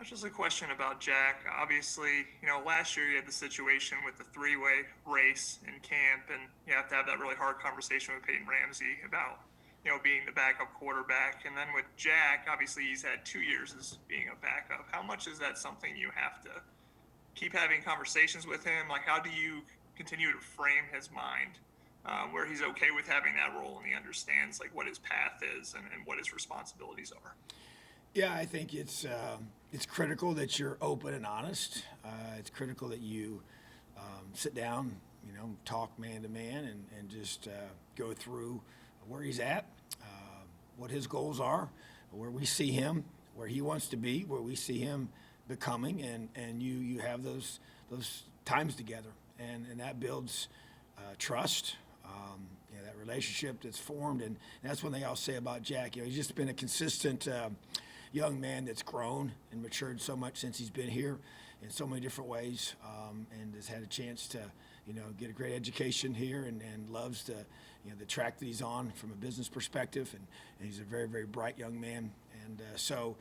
Just a question about Jack. Obviously, last year you had the situation with the three-way race in camp, and you have to have that really hard conversation with Peyton Ramsey about, being the backup quarterback. And then with Jack, obviously he's had 2 years as being a backup. How much is that something you have to keep having conversations with him? Like, how do you continue to frame his mind where he's okay with having that role and he understands like what his path is and what his responsibilities are? Yeah, I think it's critical that you're open and honest. It's critical that you sit down, talk man to man, and just go through where he's at, what his goals are, where we see him, where he wants to be, where we see him becoming, and you have those times together, and that builds trust. That relationship that's formed, and that's one thing I'll say about Jack. He's just been a consistent young man that's grown and matured so much since he's been here in so many different ways, and has had a chance to, get a great education here, and loves the track that he's on from a business perspective, and he's a very, very bright young man, and so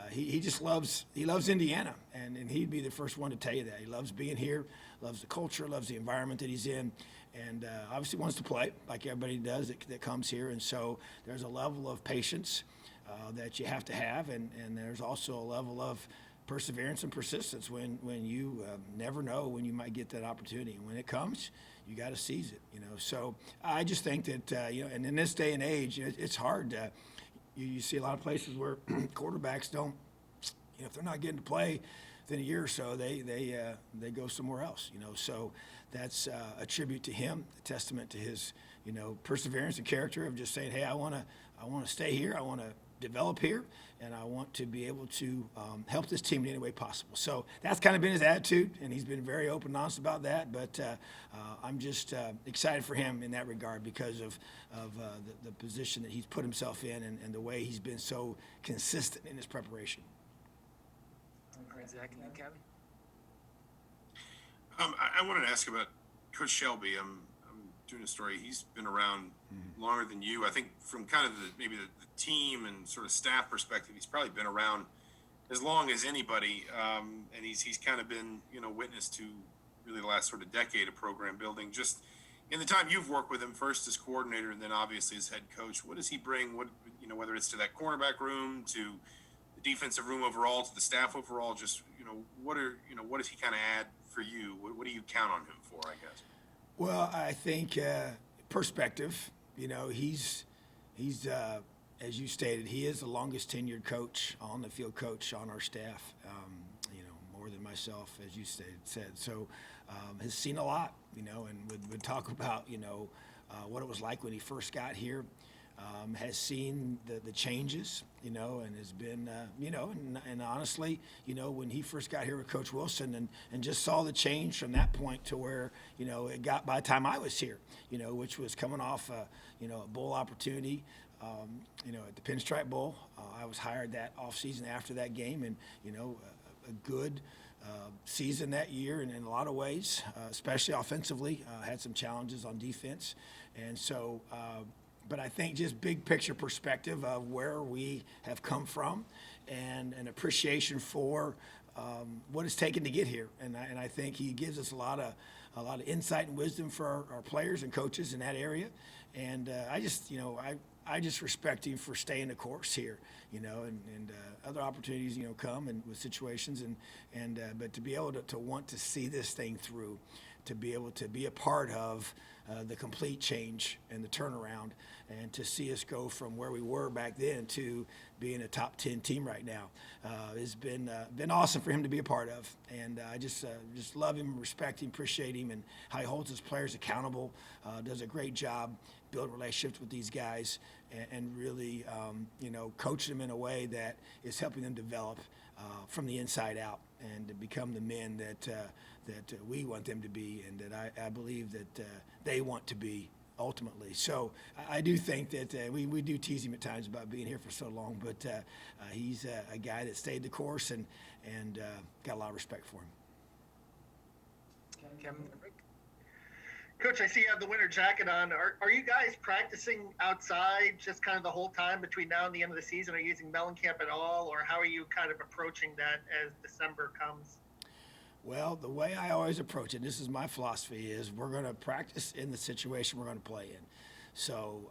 he just loves Indiana, and he'd be the first one to tell you that. He loves being here, loves the culture, loves the environment that he's in, and obviously wants to play like everybody does that comes here, and so there's a level of patience that you have to have, and there's also a level of perseverance and persistence when you never know when you might get that opportunity. And when it comes, you got to seize it. So I just think that and in this day and age, it's hard. You see a lot of places where quarterbacks don't, if they're not getting to play within a year or so, they go somewhere else. So that's a tribute to him, a testament to his perseverance and character of just saying, hey, I want to stay here, I want to develop here, and I want to be able to help this team in any way possible. So that's kind of been his attitude, and he's been very open and honest about that. But I'm just excited for him in that regard because of the position that he's put himself in, and the way he's been so consistent in his preparation. All right, Zach, and then Kevin. I wanted to ask about Coach Shelby. I'm doing a story. He's been around longer than you. I think from kind of maybe the team and sort of staff perspective, he's probably been around as long as anybody. And he's kind of been, witness to really the last sort of decade of program building. Just in the time you've worked with him, first as coordinator and then obviously as head coach, what does he bring? What, whether it's to that cornerback room, to the defensive room overall, to the staff overall, just, what does he kind of add for you? What do you count on him for, I guess? Well, I think perspective. He's as you stated, he is the longest tenured coach on the field coach on our staff. More than myself, as you said. So has seen a lot. And would talk about what it was like when he first got here. Has seen the changes, and has been, and honestly, when he first got here with Coach Wilson and just saw the change from that point to where, it got by the time I was here, which was coming off, a bowl opportunity, at the Pinstripe Bowl. I was hired that off season after that game, and, a good season that year in a lot of ways, especially offensively. Had some challenges on defense, and so but I think just big picture perspective of where we have come from, and an appreciation for what it's taken to get here. And I think he gives us a lot of insight and wisdom for our players and coaches in that area. And I just respect him for staying the course here, and other opportunities, come and with situations, and but to be able to want to see this thing through, to be able to be a part of the complete change and the turnaround, and to see us go from where we were back then to being a top 10 team right now has been awesome for him to be a part of. And I just love him, respect him, appreciate him, and how he holds his players accountable, does a great job building relationships with these guys, and really, coaching them in a way that is helping them develop from the inside out and to become the men that we want them to be, and that I believe that they want to be ultimately. So I do think that we do tease him at times about being here for so long, but he's a guy that stayed the course, and got a lot of respect for him. Kevin. Coach, I see you have the winter jacket on. Are you guys practicing outside just kind of the whole time between now and the end of the season? Are you using Mellencamp at all, or how are you kind of approaching that as December comes? Well, the way I always approach it, this is my philosophy, is we're going to practice in the situation we're going to play in. So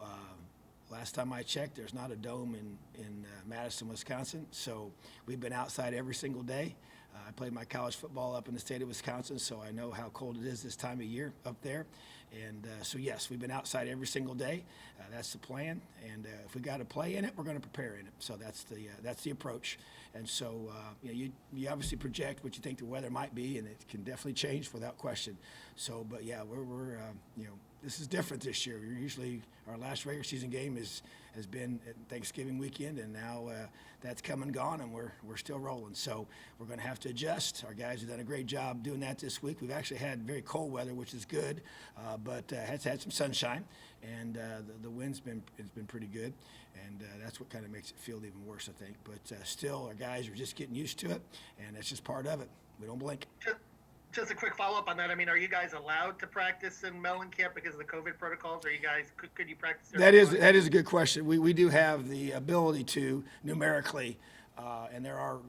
last time I checked, there's not a dome in Madison, Wisconsin. So we've been outside every single day. I played my college football up in the state of Wisconsin, so I know how cold it is this time of year up there. And so, yes, we've been outside every single day. That's the plan. And if we got to play in it, we're going to prepare in it. So that's the approach. And so, you obviously project what you think the weather might be, and it can definitely change without question. So, but yeah, we're this is different this year. We're usually our last regular season game has been at Thanksgiving weekend, and now that's come and gone, and we're still rolling. So we're going to have to adjust. Our guys have done a great job doing that this week. We've actually had very cold weather, which is good, but has had some sunshine, and the wind's been pretty good, and that's what kind of makes it feel even worse, I think. But still, our guys are just getting used to it, and that's just part of it. We don't blink. Just a quick follow-up on that. I mean, are you guys allowed to practice in Mellencamp because of the COVID protocols? Or you guys could you practice there? That is a good question. We do have the ability to numerically, and there are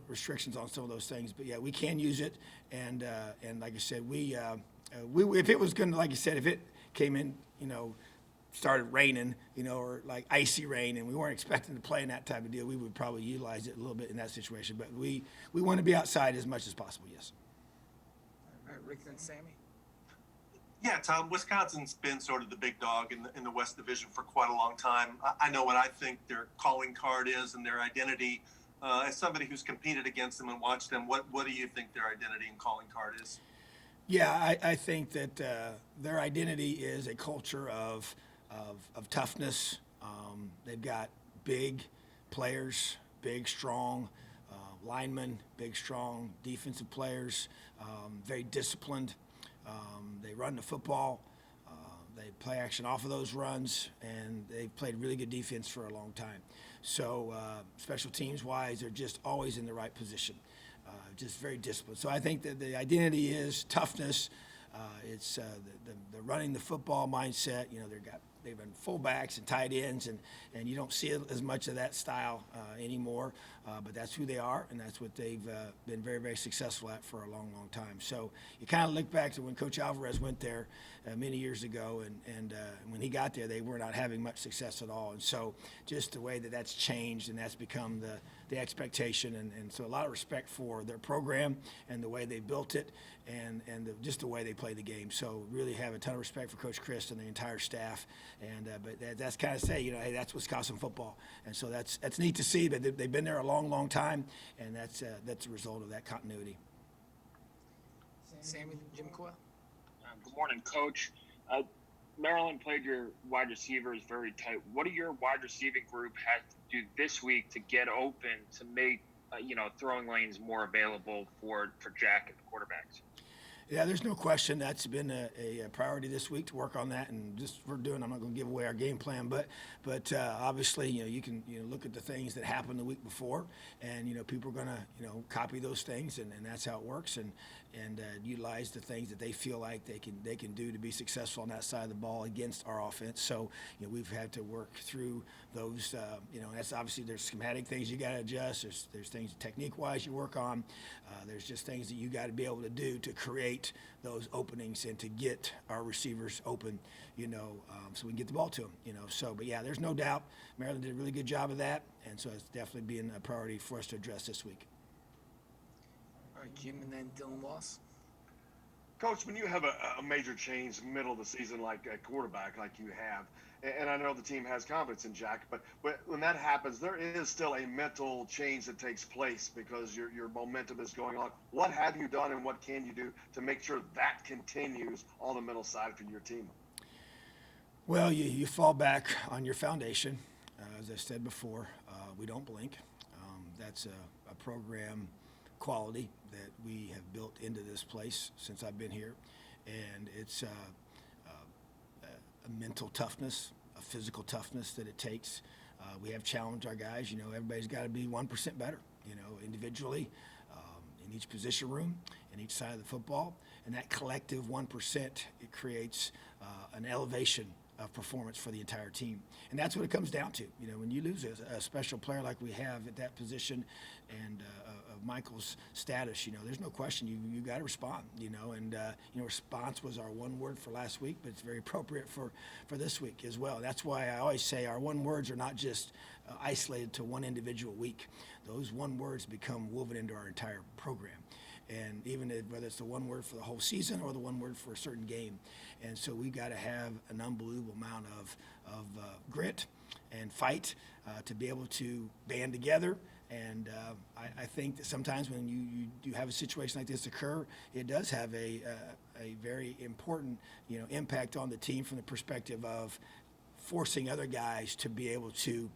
restrictions on some of those things. But yeah, we can use it, and like I said, we if it was going to, like you said, if it came in, started raining, or like icy rain, and we weren't expecting to play in that type of deal, we would probably utilize it a little bit in that situation. But we want to be outside as much as possible. Yes. All right, Rick and Sammy. Yeah, Tom, Wisconsin's been sort of the big dog in the West Division for quite a long time. I know what I think their calling card is and their identity. As somebody who's competed against them and watched them, what do you think their identity and calling card is? Yeah, I think that their identity is a culture of toughness. They've got big players, big, strong linemen, big, strong defensive players, very disciplined. They run the football. They play action off of those runs, and they've played really good defense for a long time. So special teams-wise, they're just always in the right position, just very disciplined. So I think that the identity is toughness. It's the running the football mindset. They've been fullbacks and tight ends, and you don't see as much of that style anymore. But that's who they are, and that's what they've been very, very successful at for a long, long time. So you kind of look back to when Coach Alvarez went there many years ago, and when he got there, they were not having much success at all. And so just the way that that's changed, and that's become the expectation, and so a lot of respect for their program and the way they built it, and just the way they play the game. So really have a ton of respect for Coach Chris and the entire staff. And but that's kind of say, hey, that's Wisconsin football, and so that's neat to see. But they've been there a long, long time, and that's a result of that continuity. Sammy, Jim Coyle. Good morning, Coach. Maryland played your wide receivers very tight. What do your wide receiving group have to do this week to get open to make throwing lanes more available for Jack and the quarterbacks? Yeah, there's no question that's been a priority this week to work on that, and just I'm not going to give away our game plan, but obviously you can look at the things that happened the week before, and people are going to copy those things, and that's how it works, and utilize the things that they feel like they can do to be successful on that side of the ball against our offense. So we've had to work through those. That's obviously there's schematic things you got to adjust. There's things technique wise you work on. There's just things that you got to be able to do to create those openings and to get our receivers open, so we can get the ball to them, So, but yeah, there's no doubt Maryland did a really good job of that, and so it's definitely being a priority for us to address this week. All right, Jim, and then Dylan Moss. Coach, when you have a major change middle of the season like a quarterback like you have, and I know the team has confidence in Jack, but when that happens, there is still a mental change that takes place because your momentum is going on. What have you done and what can you do to make sure that continues on the mental side for your team? Well, you fall back on your foundation. As I said before, we don't blink. That's a program quality that we have built into this place since I've been here, and it's a mental toughness, a physical toughness that it takes. We have challenged our guys. Everybody's got to be 1% better. Individually, in each position room, in each side of the football, and that collective 1%, it creates an elevation of performance for the entire team. And that's what it comes down to. You know, when you lose a special player like we have at that position and of Michael's status, you know, there's no question you got to respond, you know, and, you know, response was our one word for last week, but it's very appropriate for this week as well. That's why I always say our one words are not just isolated to one individual week. Those one words become woven into our entire program. And even whether it's the one word for the whole season or the one word for a certain game. And so we got to have an unbelievable amount of grit and fight to be able to band together. And I think that sometimes when you have a situation like this occur, it does have a very important, you know, impact on the team from the perspective of forcing other guys to be able to,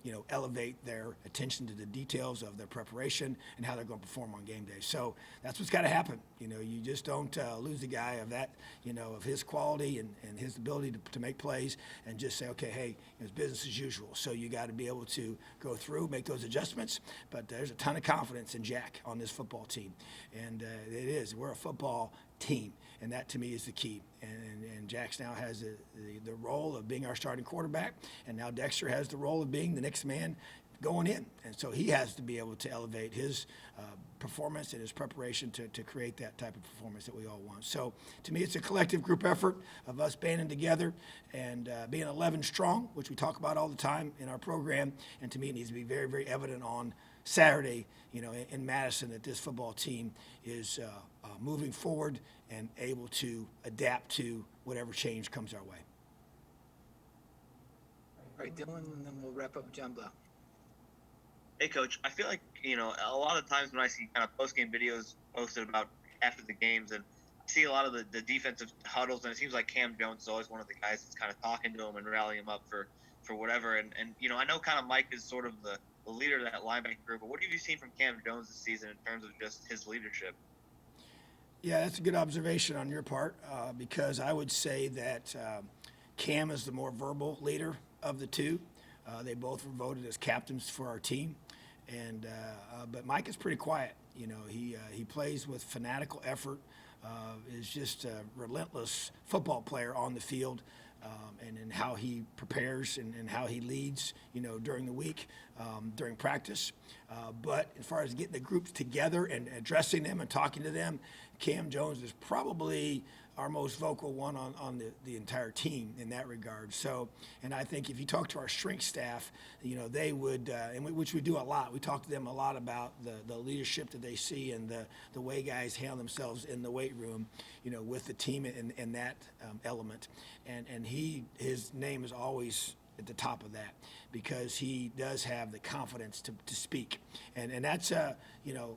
you know, elevate their attention to the details of their preparation and how they're going to perform on game day. So that's what's got to happen. You know, you just don't lose a guy of that, you know, of his quality and his ability to make plays and just say, okay, hey, it's business as usual. So you got to be able to go through, make those adjustments. But there's a ton of confidence in Jack on this football team. And it is. We're a football team, and that to me is the key. And Jax now has the role of being our starting quarterback, and now Dexter has the role of being the next man going in. And so he has to be able to elevate his performance and his preparation to create that type of performance that we all want. So to me, it's a collective group effort of us banding together and being 11 strong, which we talk about all the time in our program. And to me, it needs to be very, very evident on Saturday, you know, in Madison, that this football team is moving forward and able to adapt to whatever change comes our way. All right, Dylan, and then we'll wrap up with John Blau. Hey, Coach. I feel like, you know, a lot of times when I see kind of post-game videos posted about after the games, and I see a lot of the defensive huddles, and it seems like Cam Jones is always one of the guys that's kind of talking to him and rallying him up for whatever. And you know, I know kind of Mike is sort of the leader of that linebacking group, but what have you seen from Cam Jones this season in terms of just his leadership? Yeah, that's a good observation on your part, because I would say that Cam is the more verbal leader of the two. They both were voted as captains for our team, and but Mike is pretty quiet. You know, he plays with fanatical effort, is just a relentless football player on the field, and in how he prepares and how he leads, you know, during the week, during practice. But as far as getting the groups together and addressing them and talking to them, Cam Jones is probably our most vocal one on the entire team in that regard. So, and I think if you talk to our strength staff, you know, they would, which we do a lot. We talk to them a lot about the leadership that they see and the way guys handle themselves in the weight room, you know, with the team in that element. And his name is always at the top of that because he does have the confidence to speak. And that's, you know,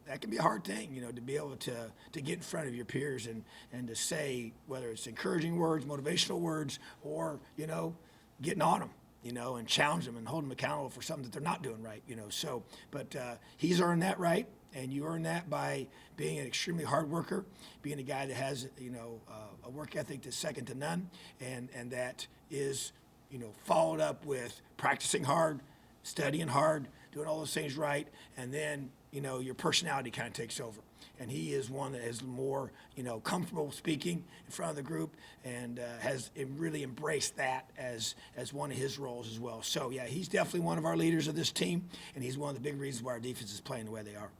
that can be a hard thing, you know, to be able to get in front of your peers and to say, whether it's encouraging words, motivational words, or, you know, getting on them, you know, and challenge them and hold them accountable for something that they're not doing right, you know. So, but he's earned that right, and you earn that by being an extremely hard worker, being a guy that has, you know, a work ethic that's second to none, and that is, you know, followed up with practicing hard, studying hard, doing all those things right, and then, you know, your personality kind of takes over. And he is one that is more, you know, comfortable speaking in front of the group and has really embraced that as one of his roles as well. So, yeah, he's definitely one of our leaders of this team, and he's one of the big reasons why our defense is playing the way they are.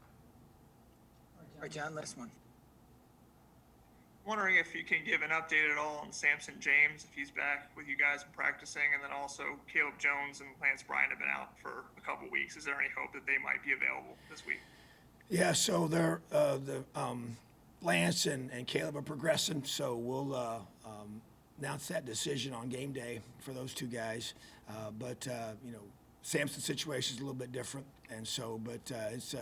All right, John, last one. Wondering if you can give an update at all on Samson James, if he's back with you guys practicing, and then also Caleb Jones and Lance Bryan have been out for a couple weeks. Is there any hope that they might be available this week? Yeah, so they're Lance and Caleb are progressing, so we'll announce that decision on game day for those two guys. But you know, Samson's situation is a little bit different, and so, but it's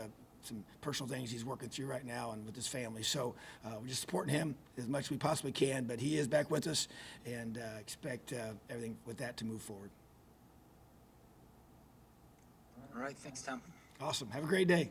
some personal things he's working through right now and with his family. So we're just supporting him as much as we possibly can, but he is back with us, and expect everything with that to move forward. All right, thanks, Tom. Awesome. Have a great day.